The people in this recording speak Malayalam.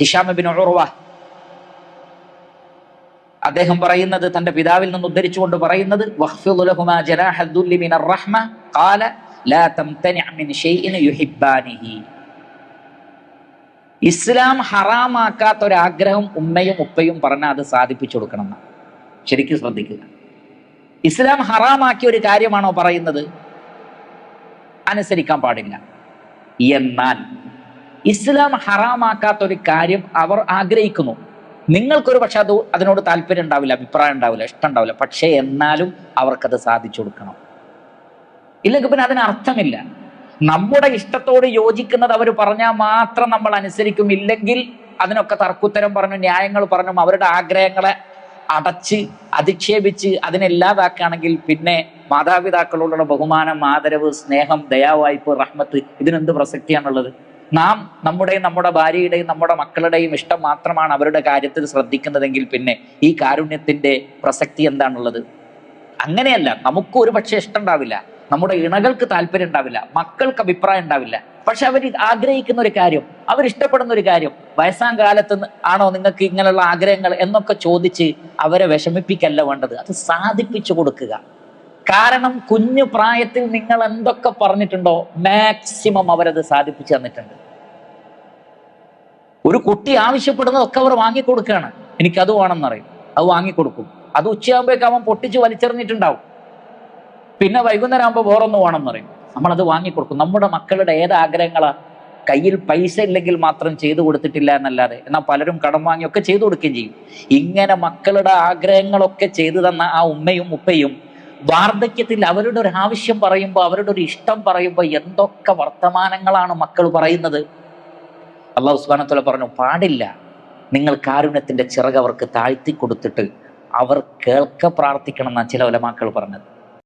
ഹിഷാം ഇബ്നു ഉർവ അദ്ദേഹം പറയുന്നത്, തന്റെ പിതാവിൽ നിന്ന് ഉദ്ധരിച്ചുകൊണ്ട് പറയുന്നത്, വഖ്ഫിദ് ലഹുമാ ജനാഹ ദുല്ലി മിനർ റഹ്മ ഖാല ലാ തംതനി മിൻ ഷൈഇൻ യുഹിബ്ബാനിഹി. ഇസ്ലാം ഹറാമാക്കാത്ത ഒരാഗ്രഹം ഉമ്മയും ഉപ്പയും പറഞ്ഞാൽ അത് സാധിപ്പിച്ചു കൊടുക്കണം എന്നാണ്. ശരിക്കും ശ്രദ്ധിക്കുക. ഇസ്ലാം ഹറാമാക്കിയ ഒരു കാര്യമാണോ പറയുന്നത്? അനുസരിക്കാൻ പാടില്ല. എന്നാൽ ഇസ്ലാം ഹറാമാക്കാത്ത ഒരു കാര്യം അവർ ആഗ്രഹിക്കുന്നു. നിങ്ങൾക്കൊരു പക്ഷെ അതിനോട് താല്പര്യം ഉണ്ടാവില്ല, അഭിപ്രായം ഉണ്ടാവില്ല, ഇഷ്ടം ഉണ്ടാവില്ല. പക്ഷേ എന്നാലും അവർക്കത് സാധിച്ചു കൊടുക്കണം. ഇല്ലെങ്കിൽ പിന്നെ അതിനർത്ഥമില്ല. നമ്മുടെ ഇഷ്ടത്തോട് യോജിക്കുന്നത് അവർ പറഞ്ഞാൽ മാത്രം നമ്മൾ അനുസരിക്കും. ഇല്ലെങ്കിൽ അതിനൊക്കെ തർക്കുത്തരം പറഞ്ഞു, ന്യായങ്ങൾ പറഞ്ഞു, അവരുടെ ആഗ്രഹങ്ങളെ അടച്ച് അധിക്ഷേപിച്ച് അതിനെല്ലാതാക്കുകയാണെങ്കിൽ പിന്നെ മാതാപിതാക്കളോടുള്ള ബഹുമാനം, ആദരവ്, സ്നേഹം, ദയാവായ്പ്, റഹ്മത്ത് ഇതിനെന്ത് പ്രസക്തിയാണുള്ളത്? നാം നമ്മുടെ ഭാര്യയുടെയും നമ്മുടെ മക്കളുടെയും ഇഷ്ടം മാത്രമാണ് അവരുടെ കാര്യത്തിൽ ശ്രദ്ധിക്കുന്നതെങ്കിൽ പിന്നെ ഈ കാരുണ്യത്തിന്റെ പ്രസക്തി എന്താണുള്ളത്? അങ്ങനെയല്ല. നമുക്ക് ഒരു പക്ഷേ ഇഷ്ടം ഉണ്ടാവില്ല, നമ്മുടെ ഇണകൾക്ക് താല്പര്യം ഉണ്ടാവില്ല, മക്കൾക്ക് അഭിപ്രായം ഉണ്ടാവില്ല. പക്ഷെ അവർ ആഗ്രഹിക്കുന്ന ഒരു കാര്യം, അവരിഷ്ടപ്പെടുന്ന ഒരു കാര്യം, വയസ്സാം കാലത്ത് ആണോ നിങ്ങൾക്ക് ഇങ്ങനെയുള്ള ആഗ്രഹങ്ങൾ എന്നൊക്കെ ചോദിച്ച് അവരെ വിഷമിപ്പിക്കല്ല വേണ്ടത്, അത് സാധിപ്പിച്ചു കൊടുക്കുക. കാരണം കുഞ്ഞു പ്രായത്തിൽ നിങ്ങൾ എന്തൊക്കെ പറഞ്ഞിട്ടുണ്ടോ മാക്സിമം അവരത് സാധിപ്പിച്ചു തന്നിട്ടുണ്ട്. ഒരു കുട്ടി ആവശ്യപ്പെടുന്നതൊക്കെ അവർ വാങ്ങിക്കൊടുക്കുകയാണ്. എനിക്കത് വേണമെന്ന് പറയും, അത് വാങ്ങിക്കൊടുക്കും. അത് ഉച്ചയാകുമ്പോഴേക്കും അവൻ പൊട്ടിച്ച് വലിച്ചെറിഞ്ഞിട്ടുണ്ടാവും. പിന്നെ വൈകുന്നേരം ആകുമ്പോൾ വേറൊന്ന് വേണമെന്ന് പറയും, നമ്മളത് വാങ്ങിക്കൊടുക്കും. നമ്മുടെ മക്കളുടെ ഏതാഗ്രഹങ്ങളാ? കയ്യിൽ പൈസ ഇല്ലെങ്കിൽ മാത്രം ചെയ്തു കൊടുത്തിട്ടില്ല എന്നല്ലാതെ, എന്നാൽ പലരും കടം വാങ്ങിയൊക്കെ ചെയ്തു കൊടുക്കുകയും ചെയ്യും. ഇങ്ങനെ മക്കളുടെ ആഗ്രഹങ്ങളൊക്കെ ചെയ്തു തന്ന ആ ഉമ്മയും ഉപ്പയും വാർദ്ധക്യത്തിൽ അവരുടെ ഒരു ആവശ്യം പറയുമ്പോൾ, അവരുടെ ഒരു ഇഷ്ടം പറയുമ്പോൾ എന്തൊക്കെ വർത്തമാനങ്ങളാണ് മക്കൾ പറയുന്നത്. അല്ലാഹു സുബ്ഹാനഹു വ തആല പറഞ്ഞു, പാടില്ല. നിങ്ങൾ കാരുണ്യത്തിന്റെ ചിറക് അവർക്ക് താഴ്ത്തി കൊടുത്തിട്ട് അവർ കേൾക്ക പ്രാർത്ഥിക്കണം എന്നാണ് ചില ഉലമാക്കൾ പറഞ്ഞത്.